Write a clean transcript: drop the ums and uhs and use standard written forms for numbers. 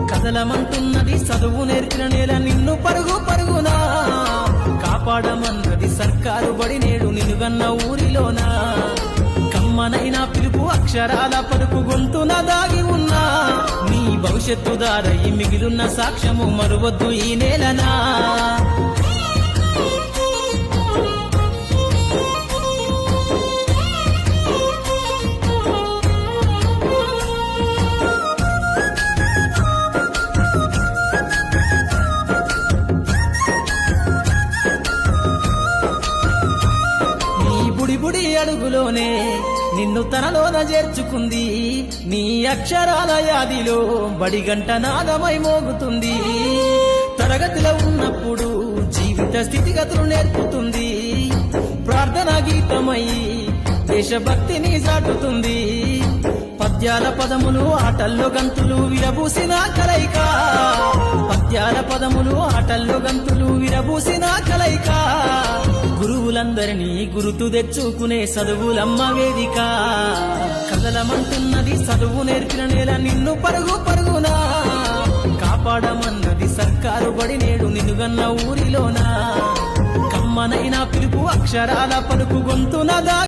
కదలమంటున్నది చదువు నేర్పిన నేల నిన్ను పరుగు పరుగునా కాపాడమన్నది సర్కారు బడి నేడు నినుగన్న ఊరిలోనా కమ్మనైనా పిలుపు అక్షరాల పలుకు గొంతున దాగి ఉన్నా నీ భవిష్యత్తు దారై మిగిలున్న సాక్ష్యము మరువద్దు ఈ నేలనా బుడి అడుగులోనే నిన్ను తనలోన చేర్చుకుంది నీ అక్షరాల యాదిలో బడిగంట నాదమై మోగుతుంది తరగతిలో ఉన్నప్పుడు జీవిత స్థితిగతులు నేర్పుతుంది ప్రార్థన గీతమై దేశభక్తిని చాటుతుంది పద్యాల పదములు ఆటల్లో గంతులు విరబూసిన కలయిక పద్యాల పదములు ఆటల్లో గంతులు విరబూసిన కలయిక గురువులందరినీ గురుతు తెచ్చుకునే చదువులమ్మ వేదిక కదలమంటున్నది చదువు నేర్పిన నేల నిన్ను పరుగు పరుగునా కాపాడమన్నది సర్కారు బడి నేడు నినుగన్న ఊరిలోనా కమ్మనైనా పిలుపు అక్షరాల పలుకు గొంతున